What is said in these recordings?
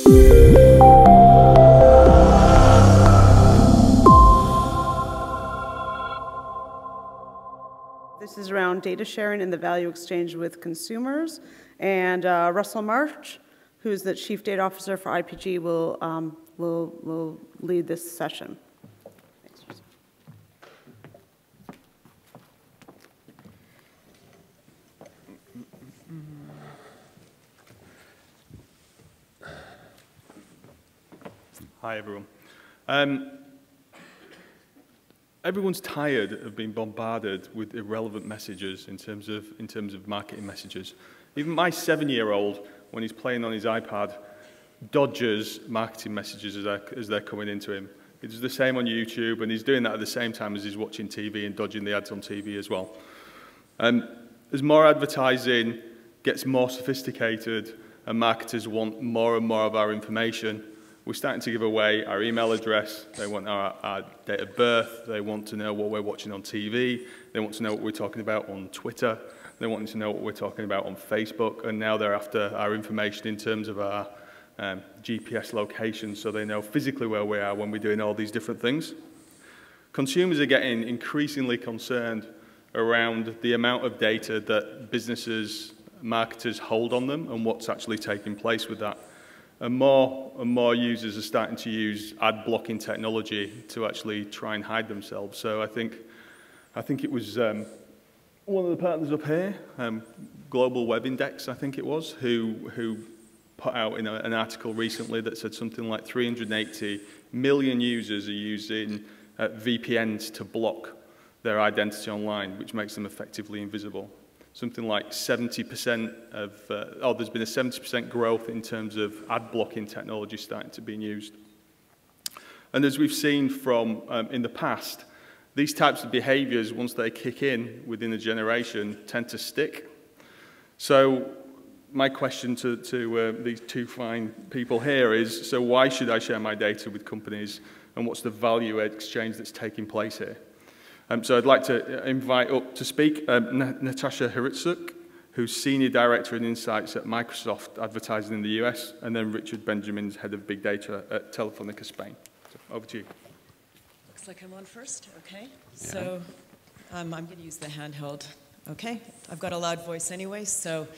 This is around data sharing and the value exchange with consumers. And Russell Marsh, who's the Chief Data Officer for IPG, will lead this session. Thanks. Hi, everyone. Everyone's tired of being bombarded with irrelevant messages in terms of marketing messages. Even my 7-year-old, when he's playing on his iPad, dodges marketing messages as they're coming into him. He does the same on YouTube, and he's doing that at the same time as he's watching TV and dodging the ads on TV as well. As more advertising gets more sophisticated and marketers want more and more of our information, we're starting to give away our email address. They want our date of birth. They want to know what we're watching on TV. They want to know what we're talking about on Twitter. They want to know what we're talking about on Facebook. And now they're after our information in terms of our GPS location, so they know physically where we are when we're doing all these different things. Consumers are getting increasingly concerned around the amount of data that businesses, marketers hold on them and what's actually taking place with that. And more users are starting to use ad blocking technology to actually try and hide themselves. So I think it was one of the partners up here, Global Web Index, I think it was, who put out in an article recently that said something like 380 million users are using VPNs to block their identity online, which makes them effectively invisible. Something like 70% of, there's been a 70% growth in terms of ad blocking technology starting to be used. And as we've seen from in the past, these types of behaviors, once they kick in within a generation, tend to stick. So my question to these two fine people here is, so why should I share my data with companies, and what's the value exchange that's taking place here? So I'd like to invite up to speak Natasha Hritzuk, who's Senior Director in Insights at Microsoft Advertising in the US, and then Richard Benjamin's Head of Big Data at Telefonica Spain. So over to you. Looks like I'm on first, okay. Yeah. So I'm going to use the handheld, okay. I've got a loud voice anyway, so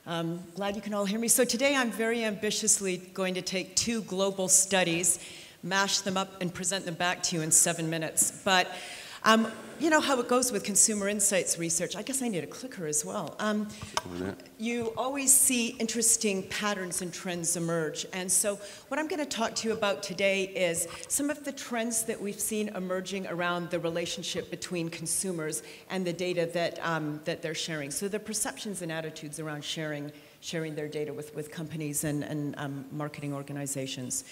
glad you can all hear me. So today I'm very ambitiously going to take 2 global studies, mash them up, and present them back to you in 7 minutes. But you know how it goes with consumer insights research. I guess I need a clicker as well. You always see interesting patterns and trends emerge. And so what I'm going to talk to you about today is some of the trends that we've seen emerging around the relationship between consumers and the data that they're sharing. So the perceptions and attitudes around sharing their data with companies and marketing organizations.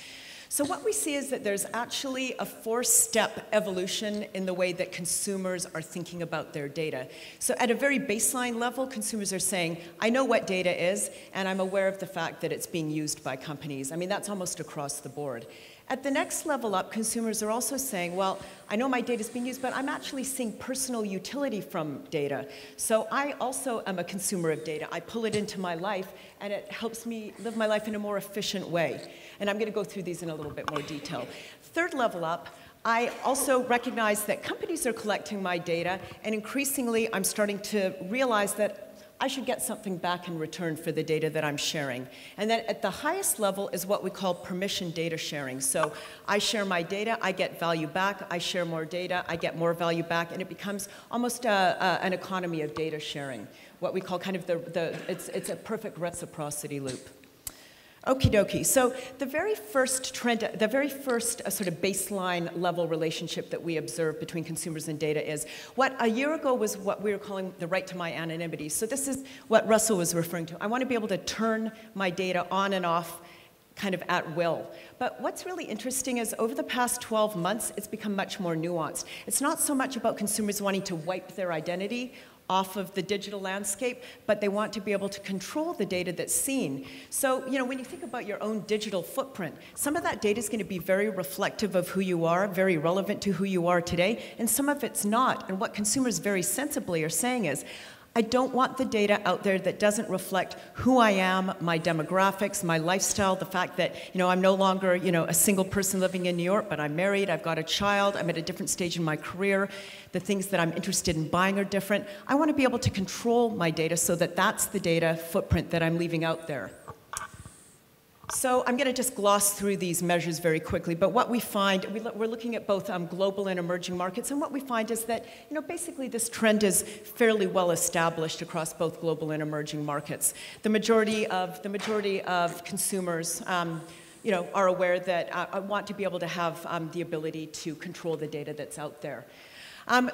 So what we see is that there's actually a 4-step evolution in the way that consumers are thinking about their data. So at a very baseline level, consumers are saying, I know what data is, and I'm aware of the fact that it's being used by companies. I mean, that's almost across the board. At the next level up, consumers are also saying, well, I know my data is being used, but I'm actually seeing personal utility from data. So I also am a consumer of data. I pull it into my life, and it helps me live my life in a more efficient way. And I'm going to go through these in a little bit more detail. Third level up, I also recognize that companies are collecting my data, and increasingly I'm starting to realize that I should get something back in return for the data that I'm sharing. And then at the highest level is what we call permission data sharing. So I share my data, I get value back. I share more data, I get more value back. And it becomes almost an economy of data sharing, what we call kind of it's a perfect reciprocity loop. Okie dokie. So the very first trend, the very first sort of baseline level relationship that we observe between consumers and data is what a year ago was what we were calling the right to my anonymity. So this is what Russell was referring to. I want to be able to turn my data on and off kind of at will. But what's really interesting is over the past 12 months, it's become much more nuanced. It's not so much about consumers wanting to wipe their identity off of the digital landscape, but they want to be able to control the data that's seen. So, you know, when you think about your own digital footprint, some of that data is going to be very reflective of who you are, very relevant to who you are today, and some of it's not. And what consumers very sensibly are saying is, I don't want the data out there that doesn't reflect who I am, my demographics, my lifestyle, the fact that, I'm no longer, a single person living in New York, but I'm married, I've got a child, I'm at a different stage in my career, the things that I'm interested in buying are different. I want to be able to control my data so that that's the data footprint that I'm leaving out there. So I'm going to just gloss through these measures very quickly, but what we find, we're looking at both global and emerging markets, and what we find is that, basically this trend is fairly well established across both global and emerging markets. The majority of consumers, are aware that I want to be able to have the ability to control the data that's out there.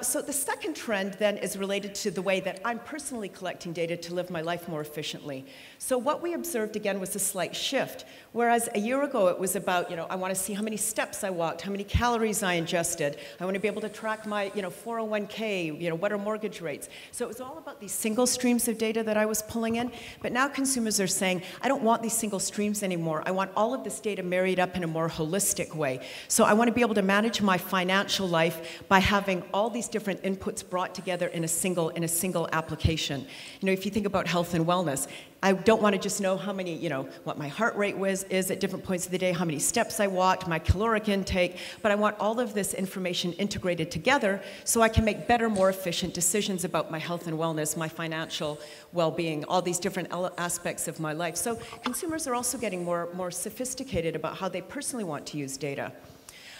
So the second trend then is related to the way that I'm personally collecting data to live my life more efficiently. So what we observed again was a slight shift. Whereas a year ago it was about, I want to see how many steps I walked, how many calories I ingested. I want to be able to track my, 401k, what are mortgage rates. So it was all about these single streams of data that I was pulling in. But now consumers are saying, I don't want these single streams anymore. I want all of this data married up in a more holistic way. So I want to be able to manage my financial life by having all these different inputs brought together in a single application. If you think about health and wellness, I don't want to just know how many, what my heart rate is at different points of the day, how many steps I walked, my caloric intake, but I want all of this information integrated together so I can make better, more efficient decisions about my health and wellness, my financial well-being, all these different aspects of my life. So consumers are also getting more sophisticated about how they personally want to use data.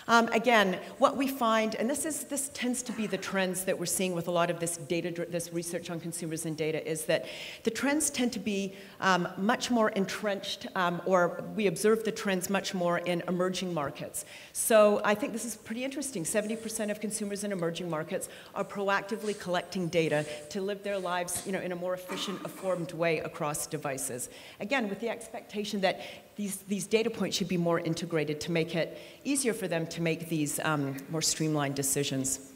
Again, what we find, and this tends to be the trends that we're seeing with a lot of this research on consumers and data, is that the trends tend to be much more entrenched, or we observe the trends much more in emerging markets. So I think this is pretty interesting. 70% of consumers in emerging markets are proactively collecting data to live their lives, in a more efficient, informed way across devices. Again, with the expectation that these data points should be more integrated to make it easier for them to make these more streamlined decisions.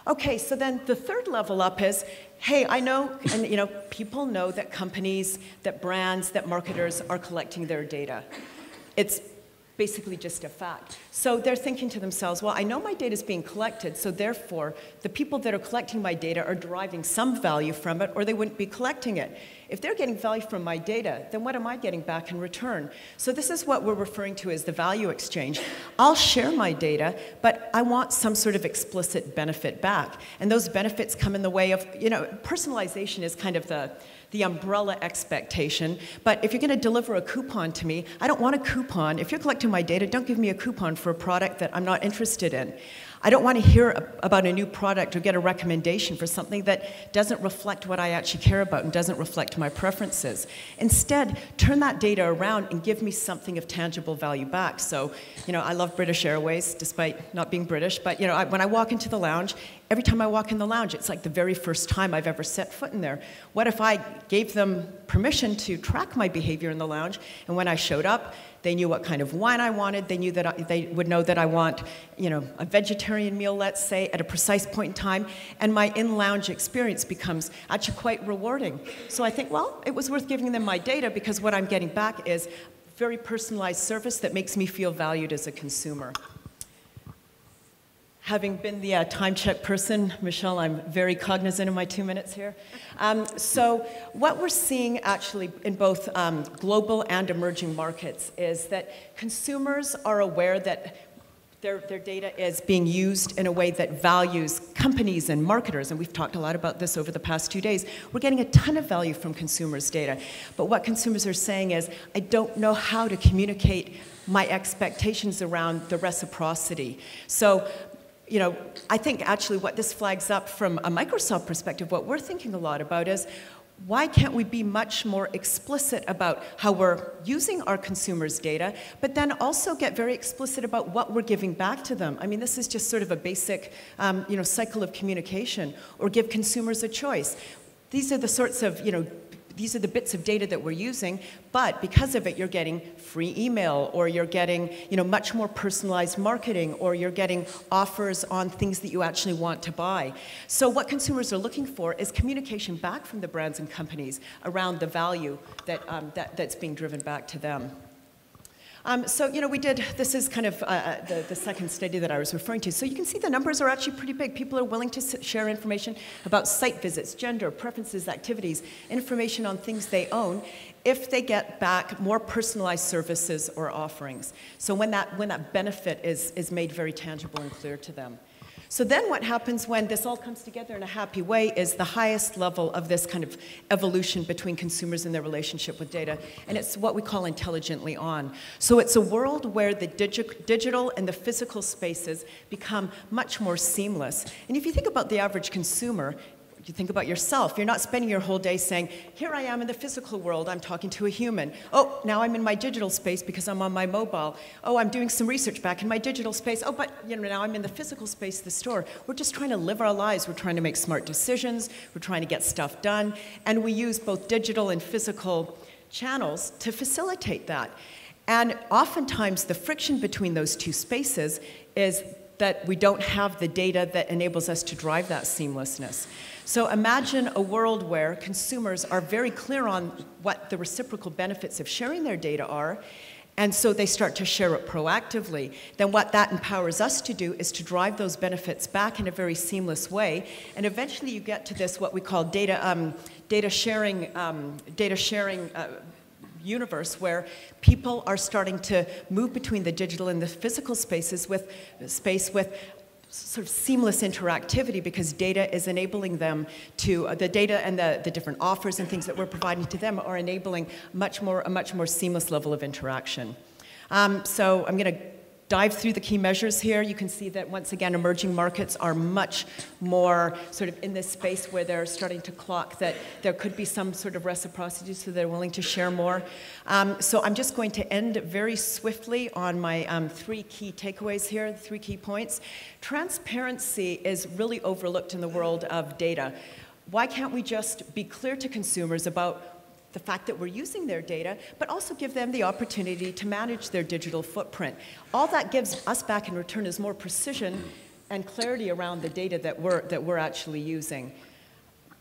Okay, so then the third level up is, hey, I know, and people know that companies, that brands, that marketers are collecting their data. It's basically just a fact. So they're thinking to themselves, well, I know my data is being collected, so therefore the people that are collecting my data are deriving some value from it, or they wouldn't be collecting it. If they're getting value from my data, then what am I getting back in return? So this is what we're referring to as the value exchange. I'll share my data, but I want some sort of explicit benefit back. And those benefits come in the way of, personalization is kind of the umbrella expectation. But if you're going to deliver a coupon to me, I don't want a coupon. If you're collecting my data, don't give me a coupon for a product that I'm not interested in. I don't want to hear about a new product or get a recommendation for something that doesn't reflect what I actually care about and doesn't reflect my preferences. Instead, turn that data around and give me something of tangible value back. So, I love British Airways, despite not being British, but, when I walk into the lounge, every time I walk in the lounge, it's like the very first time I've ever set foot in there. What if I gave them permission to track my behavior in the lounge, and when I showed up, they knew what kind of wine I wanted. They knew that they would know that I want, a vegetarian meal, let's say, at a precise point in time. And my in-lounge experience becomes actually quite rewarding. So I think, well, it was worth giving them my data because what I'm getting back is very personalized service that makes me feel valued as a consumer. Having been the time check person, Michelle, I'm very cognizant of my 2 minutes here. So what we're seeing actually in both global and emerging markets is that consumers are aware that their data is being used in a way that values companies and marketers, and we've talked a lot about this over the past 2 days. We're getting a ton of value from consumers' data, but what consumers are saying is, I don't know how to communicate my expectations around the reciprocity. So, I think actually what this flags up from a Microsoft perspective, what we're thinking a lot about is, why can't we be much more explicit about how we're using our consumers' data, but then also get very explicit about what we're giving back to them? I mean, this is just sort of a basic, cycle of communication, or give consumers a choice. These are the sorts of, these are the bits of data that we're using, but because of it, you're getting free email, or you're getting, much more personalized marketing, or you're getting offers on things that you actually want to buy. So what consumers are looking for is communication back from the brands and companies around the value that, that's being driven back to them. So, we did, this is kind of the second study that I was referring to. So you can see the numbers are actually pretty big. People are willing to share information about site visits, gender, preferences, activities, information on things they own, if they get back more personalized services or offerings. So when that benefit is made very tangible and clear to them. So then what happens when this all comes together in a happy way is the highest level of this kind of evolution between consumers and their relationship with data, and it's what we call intelligently on. So it's a world where the digital and the physical spaces become much more seamless. And if you think about the average consumer, you think about yourself. You're not spending your whole day saying, here I am in the physical world, I'm talking to a human. Oh, now I'm in my digital space because I'm on my mobile. Oh, I'm doing some research back in my digital space. Oh, but now I'm in the physical space of the store. We're just trying to live our lives. We're trying to make smart decisions. We're trying to get stuff done. And we use both digital and physical channels to facilitate that. And oftentimes, the friction between those two spaces is that we don't have the data that enables us to drive that seamlessness. So imagine a world where consumers are very clear on what the reciprocal benefits of sharing their data are, and so they start to share it proactively. Then what that empowers us to do is to drive those benefits back in a very seamless way, and eventually you get to this, what we call data sharing universe where people are starting to move between the digital and the physical spaces with sort of seamless interactivity, because data is enabling them to, the data and the different offers and things that we're providing to them are enabling a much more seamless level of interaction. So I'm going to dive through the key measures here. You can see that, once again, emerging markets are much more sort of in this space where they're starting to clock that there could be some sort of reciprocity, so they're willing to share more. So I'm just going to end very swiftly on my 3 key takeaways here, 3 key points. Transparency is really overlooked in the world of data. Why can't we just be clear to consumers about the fact that we're using their data, but also give them the opportunity to manage their digital footprint? All that gives us back in return is more precision and clarity around the data that we're actually using.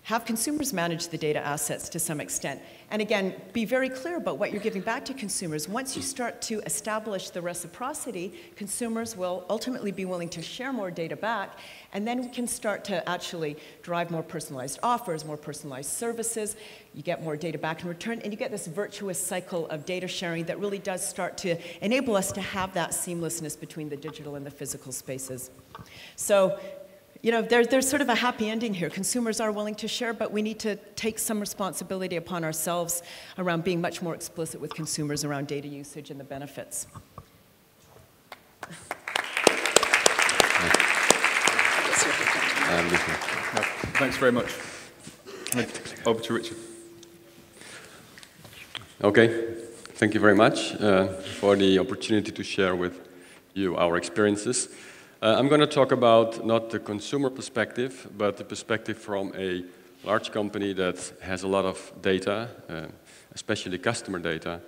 Have consumers manage the data assets to some extent. And again, be very clear about what you're giving back to consumers. Once you start to establish the reciprocity, consumers will ultimately be willing to share more data back, and then we can start to actually drive more personalized offers, more personalized services. You get more data back in return, and you get this virtuous cycle of data sharing that really does start to enable us to have that seamlessness between the digital and the physical spaces. So, there's sort of a happy ending here. Consumers are willing to share, but we need to take some responsibility upon ourselves around being much more explicit with consumers around data usage and the benefits. Thanks very much. Over to Richard. Okay, thank you very much for the opportunity to share with you our experiences. I'm going to talk about not the consumer perspective, but the perspective from a large company that has a lot of data, especially customer data,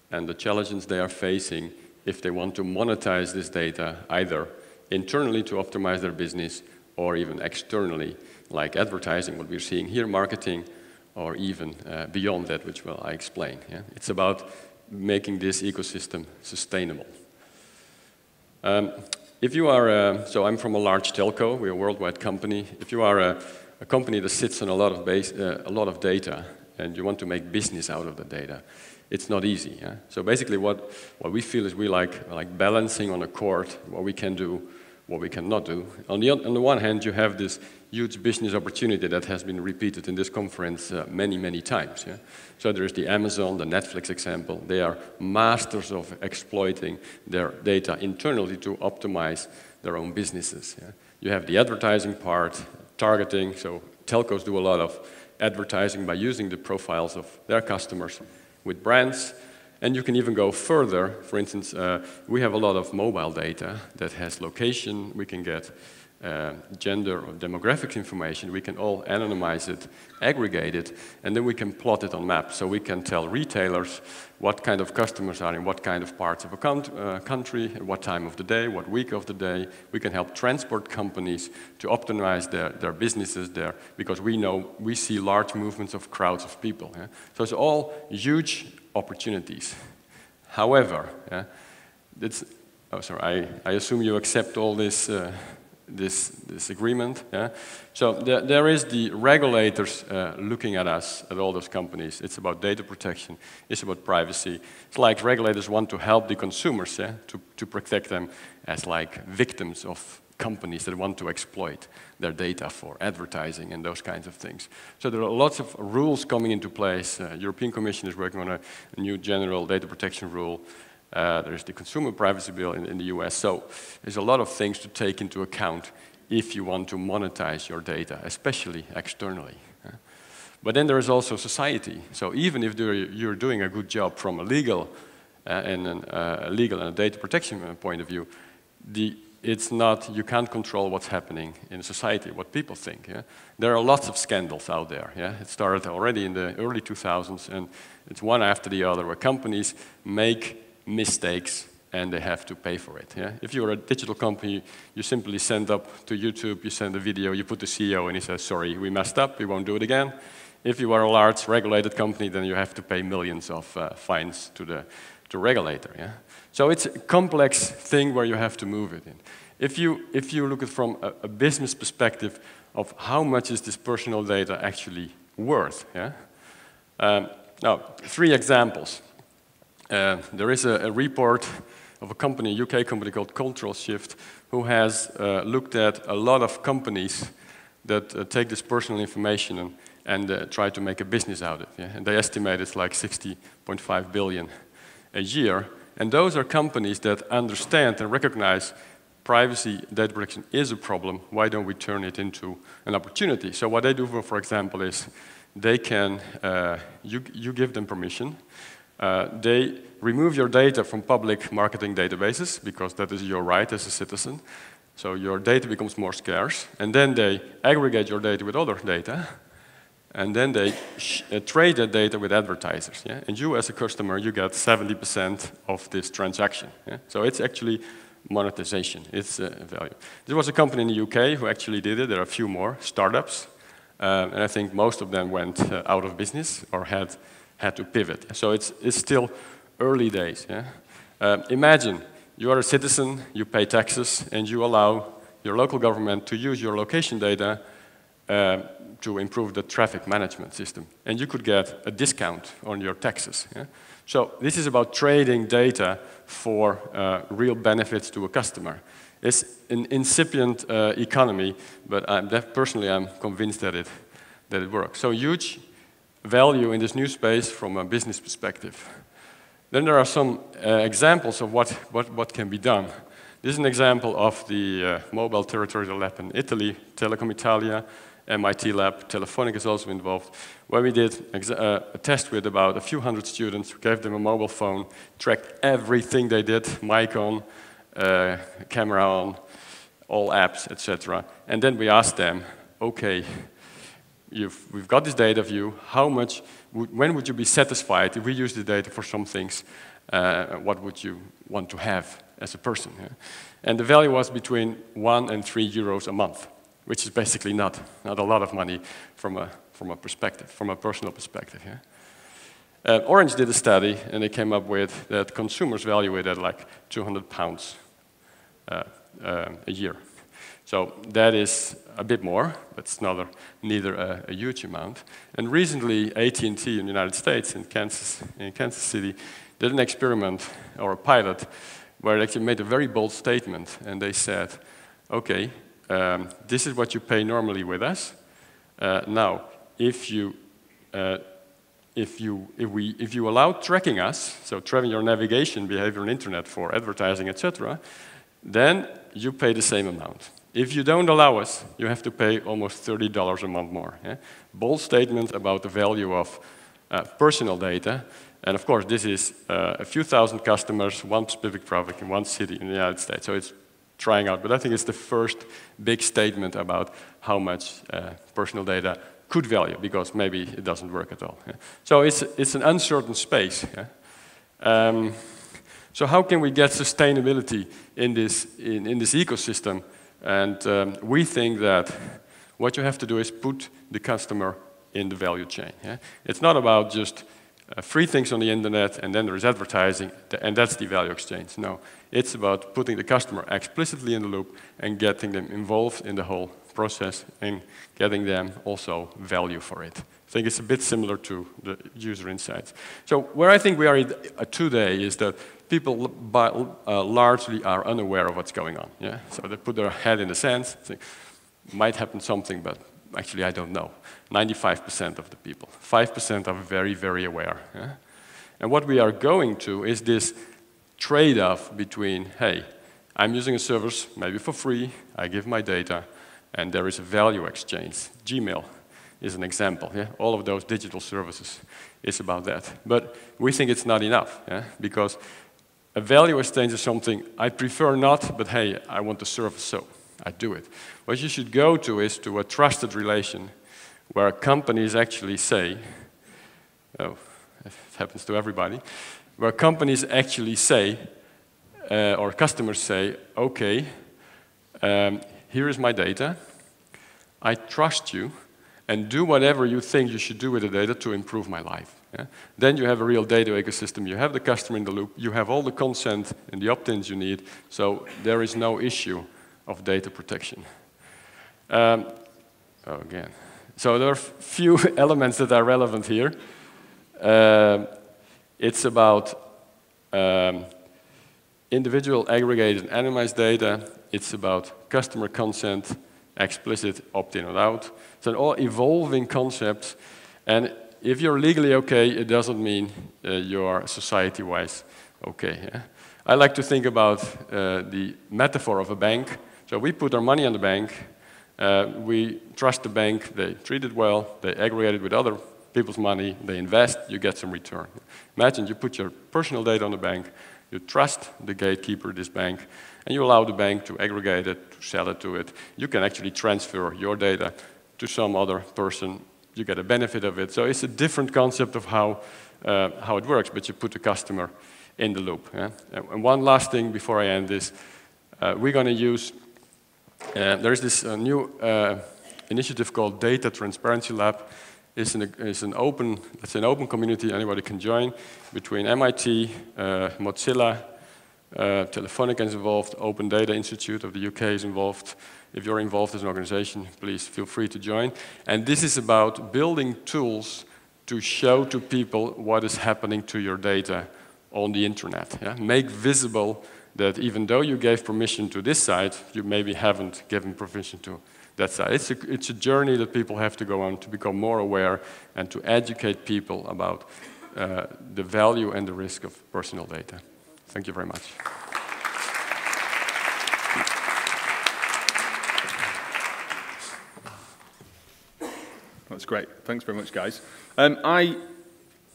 and the challenges they are facing if they want to monetize this data, either internally to optimize their business or even externally, like advertising, what we're seeing here, marketing, or even beyond that, which I explain. Yeah? It's about making this ecosystem sustainable. If you are, so I'm from a large telco, we're a worldwide company. If you are a company that sits on a lot of data and you want to make business out of the data, it's not easy. Yeah? So basically what we feel is we like balancing on a court what we can do, what we cannot do. On the one hand, you have this huge business opportunity that has been repeated in this conference many, many times. Yeah? So there is the Amazon, the Netflix example. They are masters of exploiting their data internally to optimize their own businesses. Yeah? You have the advertising part, targeting. So telcos do a lot of advertising by using the profiles of their customers with brands. And you can even go further. For instance, we have a lot of mobile data that has location. We can get gender or demographics information. We can all anonymize it, aggregate it, and then we can plot it on maps. So we can tell retailers what kind of customers are in what kind of parts of a country, at what time of the day, what week of the day. We can help transport companies to optimize their businesses there, because we see large movements of crowds of people. Yeah? So it's all huge opportunities. However, oh, sorry, I assume you accept all this, this agreement, yeah? So there is the regulators looking at us, at all those companies. It's about data protection, it's about privacy. It's like regulators want to help the consumers, yeah? to protect them as like victims of companies that want to exploit their data for advertising and those kinds of things. So there are lots of rules coming into place. European Commission is working on a new general data protection rule. There's the consumer privacy bill in the US. So there's a lot of things to take into account if you want to monetize your data, especially externally. But then there is also society. So even if you're doing a good job from a legal and a data protection point of view, it's not, you can't control what's happening in society, what people think. Yeah? There are lots of scandals out there. Yeah? It started already in the early 2000s, and it's one after the other where companies make mistakes and they have to pay for it. Yeah? If you're a digital company, you simply send up to YouTube, you send a video, you put the CEO and he says, sorry, we messed up, we won't do it again. If you are a large regulated company, then you have to pay millions of fines to the regulator. Yeah? So it's a complex thing where you have to move it in. If you look at it from a business perspective of how much is this personal data actually worth, yeah? Now, 3 examples. There is a report of a company, a UK company called Cultural Shift, who has looked at a lot of companies that take this personal information and try to make a business out of it. Yeah? And they estimate it's like 60.5 billion a year. And those are companies that understand and recognize privacy data protection is a problem. Why don't we turn it into an opportunity? So what they do, for example, is they can, you give them permission. They remove your data from public marketing databases because that is your right as a citizen. So your data becomes more scarce. And then they aggregate your data with other data. And then they trade that data with advertisers. Yeah? And you, as a customer, you get 70% of this transaction. Yeah? So it's actually monetization. It's value. There was a company in the UK who actually did it. There are a few more startups. And I think most of them went out of business or had to pivot. So it's still early days. Yeah? Imagine you are a citizen, you pay taxes, and you allow your local government to use your location data to improve the traffic management system. And you could get a discount on your taxes. Yeah? So this is about trading data for real benefits to a customer. It's an incipient economy, but personally I'm convinced that it works. So huge value in this new space from a business perspective. Then there are some examples of what can be done. This is an example of the mobile territorial lab in Italy, Telecom Italia, MIT lab, Telefonica is also involved, where we did a test with about a few hundred students, gave them a mobile phone, tracked everything they did, mic on, camera on, all apps, etc. And then we asked them, okay, we've got this data of you, when would you be satisfied if we use the data for some things, what would you want to have as a person? Yeah? And the value was between 1 and 3 euros a month, which is basically not a lot of money from a perspective, from a personal perspective. Yeah? Orange did a study, and they came up with that consumers value it at like £200 a year. So that is a bit more, but it's neither a huge amount. And recently, AT&T in the United States, in Kansas City, did an experiment or a pilot where they actually made a very bold statement, and they said, okay, this is what you pay normally with us. Now, if you allow tracking us, so tracking your navigation behavior on internet for advertising, etc., then you pay the same amount. If you don't allow us, you have to pay almost $30 a month more. Yeah? Bold statement about the value of personal data. And of course, this is a few thousand customers, one specific product in one city in the United States. So it's trying out. But I think it's the first big statement about how much personal data could value, because maybe it doesn't work at all. Yeah? So it's an uncertain space. Yeah? So how can we get sustainability in this ecosystem? And we think that what you have to do is put the customer in the value chain. Yeah? It's not about just free things on the internet, and then there is advertising, and that's the value exchange. No, it's about putting the customer explicitly in the loop and getting them involved in the whole process and getting them also value for it. I think it's a bit similar to the user insights. So where I think we are today is that people largely are unaware of what's going on. Yeah? So they put their head in the sand, think, might happen something, but actually I don't know. 95% of the people. 5% are very, very aware. Yeah? And what we are going to is this trade-off between, hey, I'm using a service, maybe for free, I give my data, and there is a value exchange. Gmail is an example. Yeah? All of those digital services is about that. But we think it's not enough, yeah? Because a value exchange is something I prefer not, but hey, I want the service, so I do it. What you should go to is to a trusted relation where companies actually say, oh, it happens to everybody, where companies actually say, or customers say, okay, here is my data, I trust you, and do whatever you think you should do with the data to improve my life. Yeah? Then you have a real data ecosystem, you have the customer in the loop, you have all the consent and the opt-ins you need, so there is no issue of data protection. Again. So there are few elements that are relevant here. It's about individual aggregated and anonymized data. It's about customer consent, explicit opt-in or out. So all evolving concepts. And if you're legally okay, it doesn't mean you're society-wise okay. Yeah? I like to think about the metaphor of a bank. So we put our money in the bank. We trust the bank, they treat it well, they aggregate it with other people's money, they invest, you get some return. Imagine you put your personal data on the bank, you trust the gatekeeper, this bank, and you allow the bank to aggregate it, to sell it to it. You can actually transfer your data to some other person, you get a benefit of it. So it's a different concept of how it works, but you put the customer in the loop. Yeah? And one last thing before I end this, we're going to use there is this new initiative called Data Transparency Lab. It's an open community, anybody can join, between MIT, Mozilla, Telefonica is involved, Open Data Institute of the UK is involved. If you're involved as an organization, please feel free to join. And this is about building tools to show to people what is happening to your data on the internet. Yeah? Make visible that even though you gave permission to this site, you maybe haven't given permission to that site. It's a journey that people have to go on to become more aware and to educate people about the value and the risk of personal data. Thank you very much. That's great. Thanks very much, guys.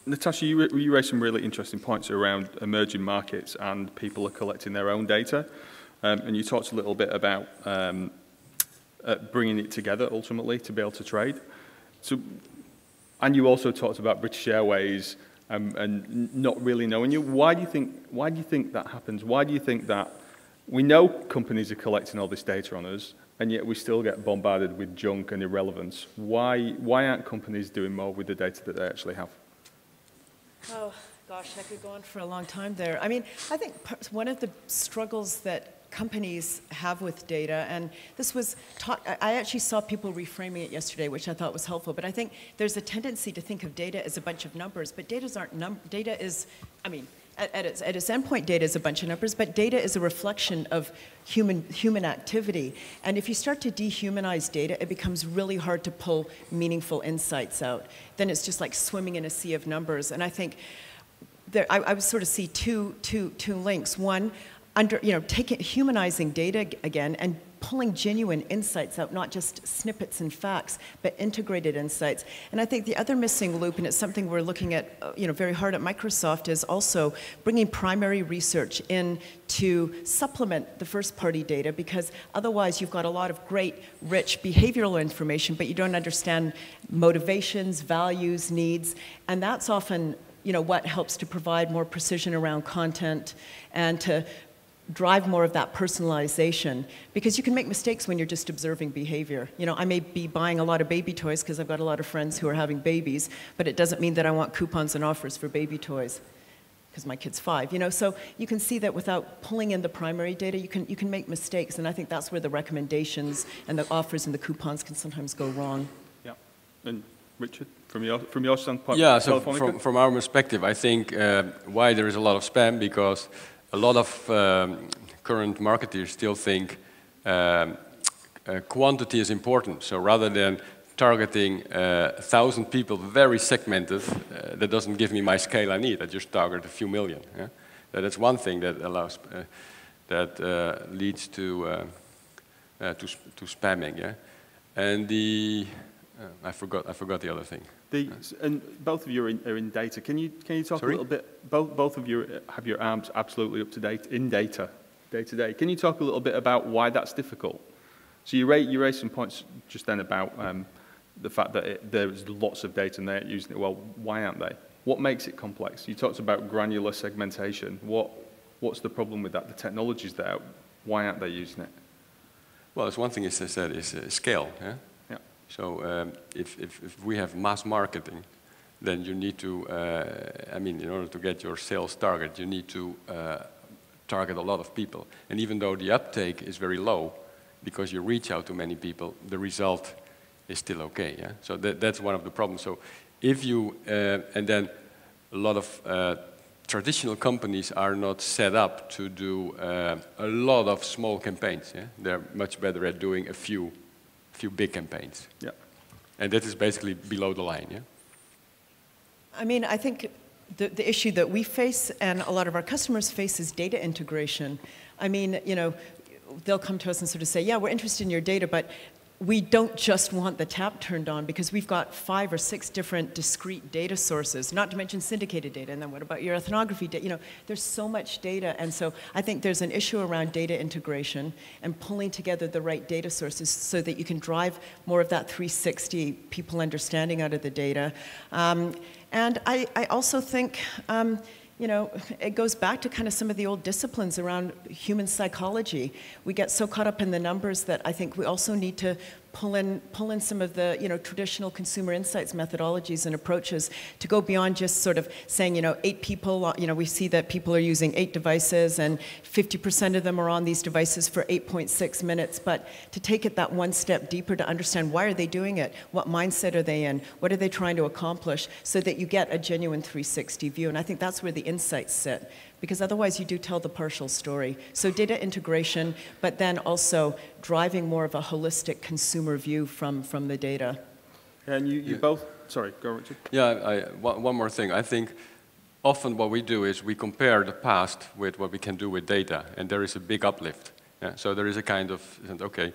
Natasha, you raised some really interesting points around emerging markets and people are collecting their own data. And you talked a little bit about bringing it together, ultimately, to be able to trade. So, and you also talked about British Airways and not really knowing you. Why do you think that happens? Why do you think that we know companies are collecting all this data on us, and yet we still get bombarded with junk and irrelevance? Why aren't companies doing more with the data that they actually have? Oh, gosh, I could go on for a long time there. I mean, I think one of the struggles that companies have with data, and this was taught, I actually saw people reframing it yesterday, which I thought was helpful, but I think there's a tendency to think of data as a bunch of numbers, but data is, I mean, at its endpoint, data is a bunch of numbers, but data is a reflection of human activity. And if you start to dehumanize data, it becomes really hard to pull meaningful insights out. Then it's just like swimming in a sea of numbers. And I think I would sort of see two links. One, humanizing data again and pulling genuine insights out, not just snippets and facts, but integrated insights. And I think the other missing loop, and it's something we're looking at very hard at Microsoft, is also bringing primary research in to supplement the first-party data, because otherwise you've got a lot of great, rich behavioral information, but you don't understand motivations, values, needs, and that's often what helps to provide more precision around content and to drive more of that personalization, because you can make mistakes when you're just observing behavior. You know, I may be buying a lot of baby toys because I've got a lot of friends who are having babies, but it doesn't mean that I want coupons and offers for baby toys because my kid's 5, you know. So you can see that without pulling in the primary data, you can make mistakes, and I think that's where the recommendations and the offers and the coupons can sometimes go wrong. Yeah, and Richard, from your standpoint, yeah. So from our perspective, I think why there is a lot of spam, because a lot of current marketers still think quantity is important. So rather than targeting 1,000 people very segmented, that doesn't give me my scale I need. I just target a few million. Yeah? That's one thing that allows leads to spamming. Yeah, and I forgot the other thing. And both of you are in data. Can you talk a little bit? Both of you have your arms absolutely up to date in data, day to day. Can you talk a little bit about why that's difficult? So you raised some points just then about the fact that there's lots of data and they're using it well. Why aren't they? What makes it complex? You talked about granular segmentation. What's the problem with that? The technology's there. Why aren't they using it? Well, it's one thing, as I said, is scale. Yeah? So if we have mass marketing, then you need to, I mean, in order to get your sales target, you need to target a lot of people. And even though the uptake is very low, because you reach out to many people, the result is still okay. Yeah? So that's one of the problems. So if you, and then a lot of traditional companies are not set up to do a lot of small campaigns. Yeah? They're much better at doing a few big campaigns. Yeah. And that is basically below the line, yeah? I mean, I think the issue that we face and a lot of our customers face is data integration. I mean, you know, they'll come to us and sort of say, yeah, we're interested in your data, but we don't just want the tap turned on because we've got 5 or 6 different discrete data sources, not to mention syndicated data. And then what about your ethnography data? You know, there's so much data. And so I think there's an issue around data integration and pulling together the right data sources so that you can drive more of that 360 people understanding out of the data. And I also think, you know, it goes back to kind of some of the old disciplines around human psychology. We get so caught up in the numbers that I think we also need to pull in some of the, you know, traditional consumer insights methodologies and approaches to go beyond just sort of saying, you know, 8 people, you know, we see that people are using 8 devices and 50% of them are on these devices for 8.6 minutes, but to take it that one step deeper to understand why are they doing it, what mindset are they in, what are they trying to accomplish, so that you get a genuine 360 view. And I think that's where the insights sit, because otherwise you do tell the partial story. So data integration, but then also driving more of a holistic consumer view from the data. And you both, sorry, go Richard. Yeah, one more thing. I think often what we do is we compare the past with what we can do with data, and there is a big uplift. Yeah? So there is a kind of, okay,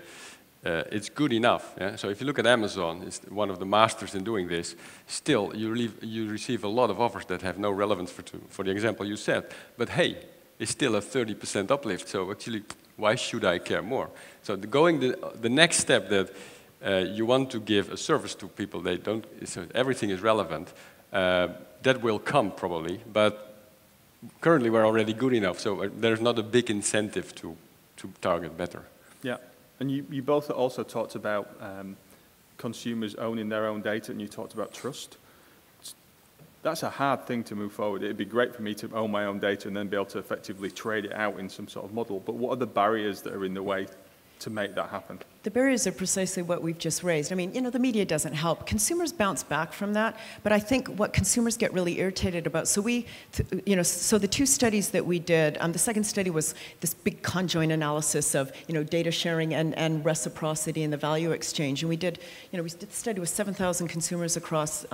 it's good enough. Yeah? So if you look at Amazon, it's one of the masters in doing this. Still, you receive a lot of offers that have no relevance for the example you said. But hey, it's still a 30% uplift. So actually, why should I care more? So going the next step that you want to give a service to people, they don't. So everything is relevant. That will come probably, but currently we're already good enough. So there's not a big incentive to target better. Yeah. And you both also talked about consumers owning their own data, and you talked about trust. That's a hard thing to move forward. It'd be great for me to own my own data and then be able to effectively trade it out in some sort of model. But what are the barriers that are in the way to make that happen? The barriers are precisely what we've just raised. I mean, you know, the media doesn't help. Consumers bounce back from that, but I think what consumers get really irritated about, so so the 2 studies that we did, the second study was this big conjoint analysis of, you know, data sharing and reciprocity and the value exchange. And we did the study with 7,000 consumers across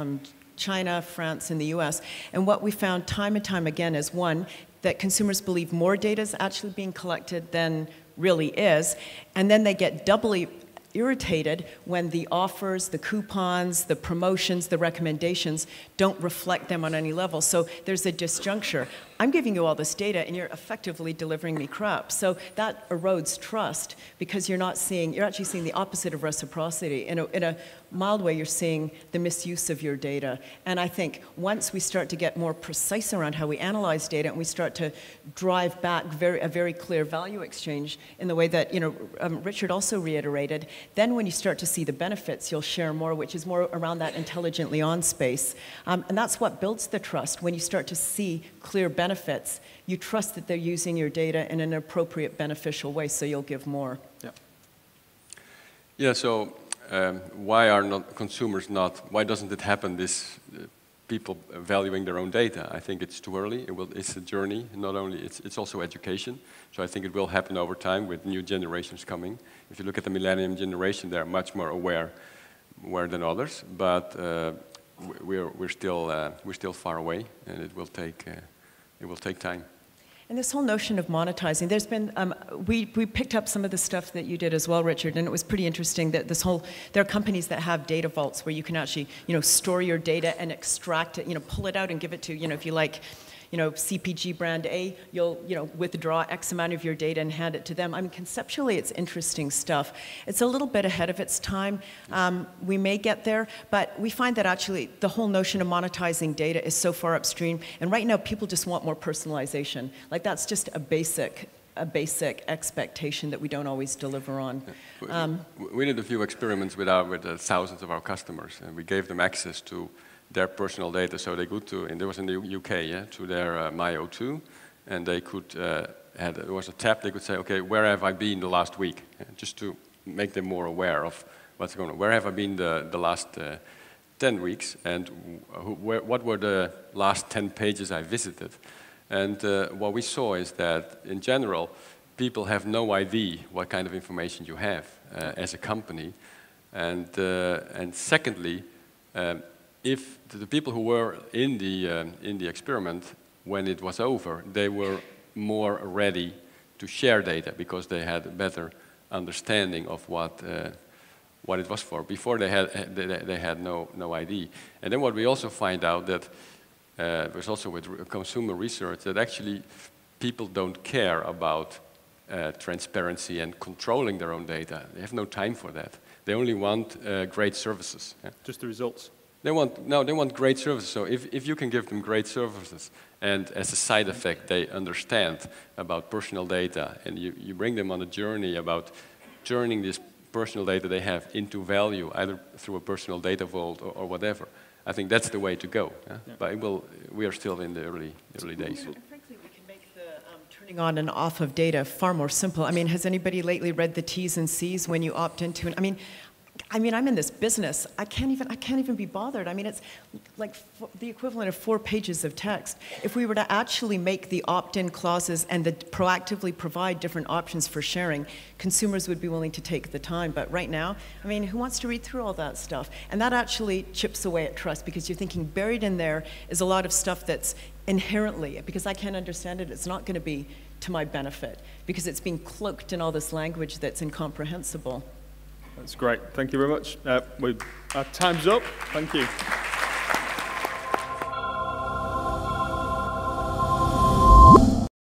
China, France, and the US. And what we found time and time again is, one, that consumers believe more data is actually being collected than really is, and then they get doubly irritated when the offers, the coupons, the promotions, the recommendations don't reflect them on any level. So there's a disjuncture. I'm giving you all this data and you're effectively delivering me crap. So that erodes trust because you're actually seeing the opposite of reciprocity. In a mild way, you're seeing the misuse of your data. And I think once we start to get more precise around how we analyze data and we start to drive back a very clear value exchange in the way that Richard also reiterated, then when you start to see the benefits, you'll share more, which is more around that intelligently on space. And that's what builds the trust. When you start to see clear benefits, you trust that they're using your data in an appropriate, beneficial way, so you'll give more. Yeah. Yeah, so why doesn't it happen, this people valuing their own data? I think it's too early. It's a journey. Not only, it's also education. So I think it will happen over time with new generations coming. If you look at the millennium generation, they're much more aware than others, but we're still far away, and it will take time. And this whole notion of monetizing, there's been, we picked up some of the stuff that you did as well, Richard, and it was pretty interesting that there are companies that have data vaults where you can actually, store your data and extract it, pull it out and give it to, if you like, CPG brand A, you'll, withdraw X amount of your data and hand it to them. I mean, conceptually, it's interesting stuff. It's a little bit ahead of its time. We may get there, but we find that actually the whole notion of monetizing data is so far upstream, and right now people just want more personalization. Like, that's just a basic expectation that we don't always deliver on. We did a few experiments with thousands of our customers, and we gave them access to their personal data, so they could and there was in the UK, yeah, to their My02, and they could there was a tab they could say, okay, where have I been the last week, just to make them more aware of what's going on. Where have I been the last 10 weeks, and what were the last 10 pages I visited? And what we saw is that in general, people have no idea what kind of information you have as a company, and secondly. If the people who were in the experiment, when it was over, they were more ready to share data because they had a better understanding of what it was for. Before they had no idea. And then what we also find out that there's also with consumer research that actually people don't care about transparency and controlling their own data. They have no time for that. They only want great services. Yeah? Just the results. They want great services. So if you can give them great services, and as a side effect they understand about personal data, and you bring them on a journey about turning this personal data they have into value, either through a personal data vault or whatever, I think that's the way to go. Yeah? Yeah. But we are still in the early days. And frankly, we can make the turning on and off of data far more simple. I mean, has anybody lately read the T's and C's when you opt into it? I mean, I'm in this business. I can't even be bothered. I mean, it's like the equivalent of 4 pages of text. If we were to actually make the opt-in clauses and proactively provide different options for sharing, consumers would be willing to take the time. But right now, I mean, who wants to read through all that stuff? And that actually chips away at trust, because you're thinking buried in there is a lot of stuff that's inherently, because I can't understand it, it's not going to be to my benefit, because it's being cloaked in all this language that's incomprehensible. That's great. Thank you very much. Our time's up. Thank you.